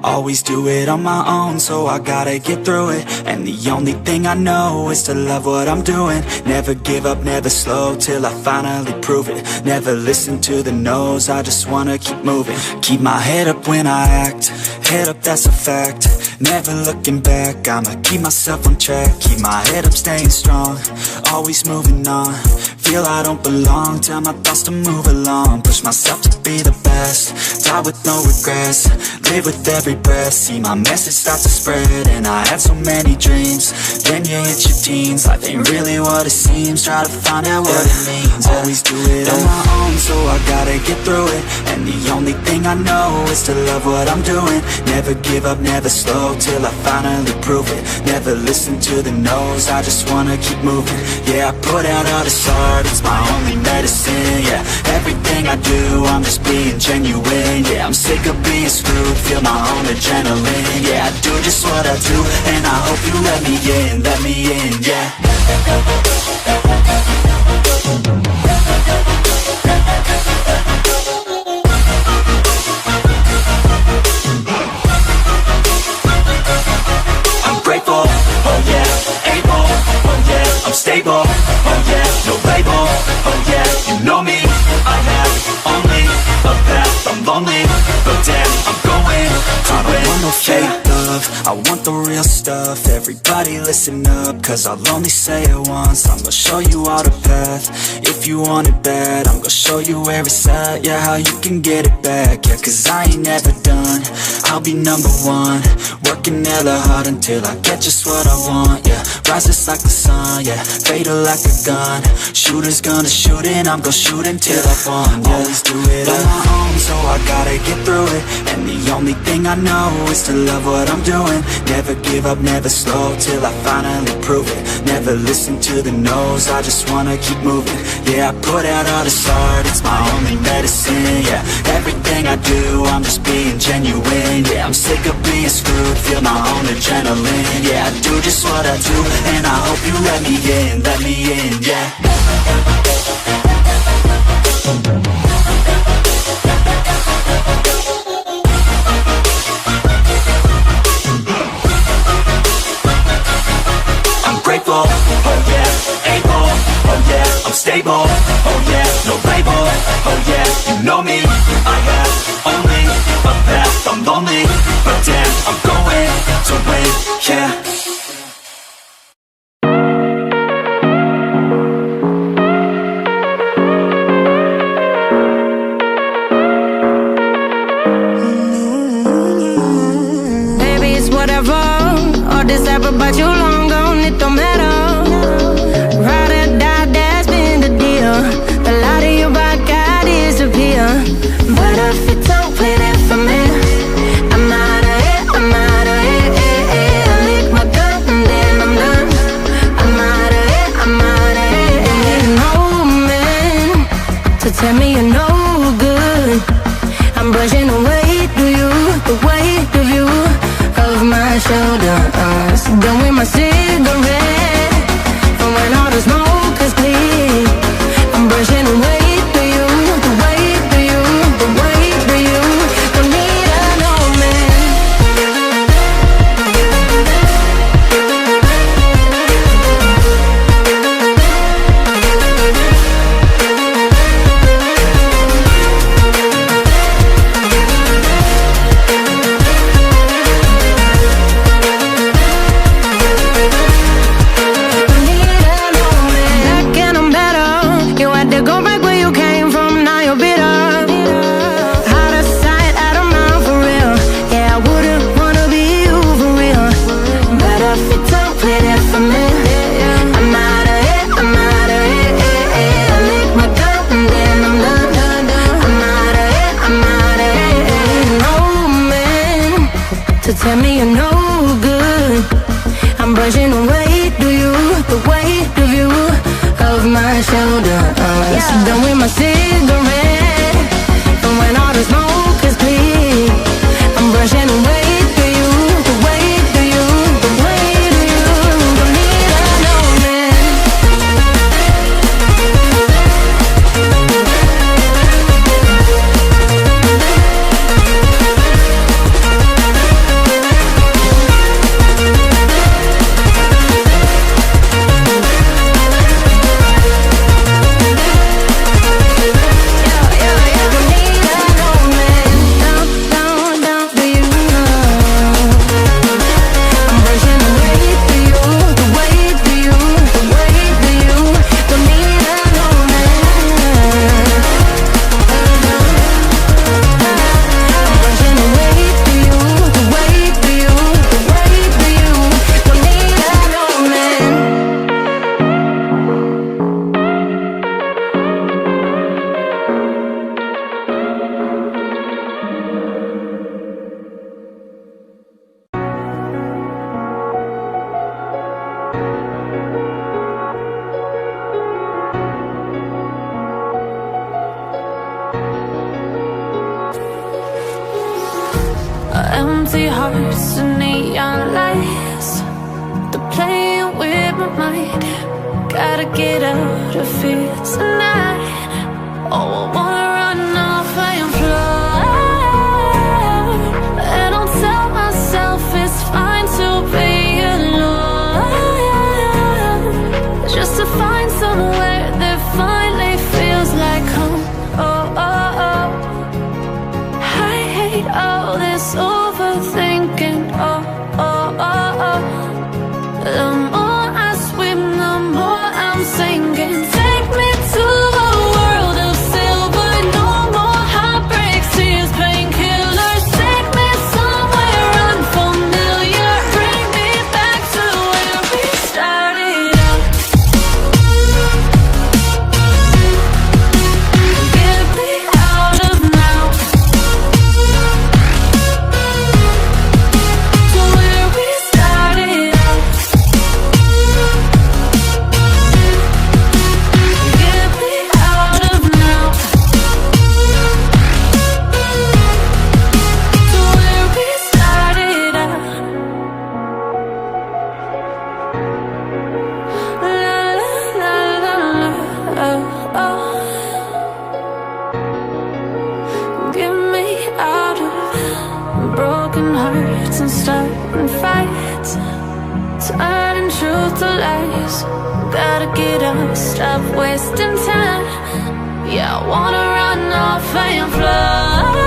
Always do it on my own, so I gotta get through it. And the only thing I know is to love what I'm doing. Never give up, never slow, till I finally prove it. Never listen to the no's, I just wanna keep moving. Keep my head up when I act, head up, that's a fact. Never looking back, I'ma keep myself on track. Keep my head up, staying strong, always moving on. Feel I don't belong, tell my thoughts to move along. Push myself to be the best, die with no regrets. Live with every breath, see my message start to spread. And I had so many dreams, then you hit your teens. Life ain't really what it seems, try to find out what it means. Always do it on my own, so I gotta get through it. And the only thing I know is to love what I'm doing. Never give up, never slow, till I finally prove it. Never listen to the no's, I just wanna keep moving. Yeah, I put out all this art, it's my only medicine. Yeah, everything I do, I'm just being genuine. Yeah, I'm sick of being screwed, feel my own adrenaline. Yeah, I do just what I do, and I hope you let me in, yeah. I'm grateful, oh yeah, able, oh yeah, I'm stable, oh yeah, no label, oh yeah, you know me, I have only a path, I'm lonely, but damn, I'm going to win. I don't want no fake love, I want the real stuff. Everybody listen up, cause I'll only say it once. I'm gonna show you all the path, if you want it bad. I'm gonna show you where it's at, yeah, how you can get it back. Yeah, cause I ain't never done, I'll be number one. Working hella hard until I get just what I want, yeah. Rises like the sun, yeah, fatal like a gun. Shooter's gonna shoot and I'm gonna shoot until I won, yeah. Always do it on my own, so I gotta get through it. And the only thing I know is to love what I'm doing. Never give up, never slow, till I finally prove it. Never listen to the no's, I just wanna keep moving. Yeah, I put out all this art, it's my only medicine. Yeah, everything I do, I'm just being genuine. Yeah, I'm sick of being screwed, feel my own adrenaline. Yeah, I do just what I do, and I hope you let me in, yeah. I'm grateful, oh yeah, able, oh yeah, I'm stable, oh yeah, no label, oh yeah, you know me, I have only a path, I'm lonely, but damn, I'm going to win, yeah. But you long gone, it don't matter. Ride or die, that's been the deal. The light of your back, I disappear. But if you don't play that for me, I'm out of it, I'm out of it. I lick my gun and then I'm done. I'm out of it, I'm out of it. I need an old man to tell me you're no good. I'm brushing away to you, the weight of you of my shoulder. Done with my cigarette, and when all the smoke is clear, I'm brushing away to you, the weight to you, the weight to you. Don't need an old man. Tell me you're no good. I'm brushing away to you, the weight of you, of my shoulder. Done with my cigarette, and when all the smoke is clear, I'm brushing away to you, the weight of you, the weight of you. Don't need an old man. empty hearts and neon lights. They're playing with my mind. Gotta get out of here tonight. Oh, I wanna run off and fly. And I'll tell myself it's fine to be alone, just to find somewhere that finally feels like home. Oh, oh, oh. I hate all this overthinking. Oh, oh, oh, oh. The more I swim, the more I'm sinking. Take me to a world of silver. No more heartbreaks, tears, painkillers. Take me somewhere unfamiliar. Bring me back to where we started out. Get me out of now, to where we started out. Get me out of now, to where we started out. La la la la la, oh, oh. Get me out of broken hearts and starting fights, turning truth to lies. Gotta get up, stop wasting time. Yeah, I wanna run off and fly.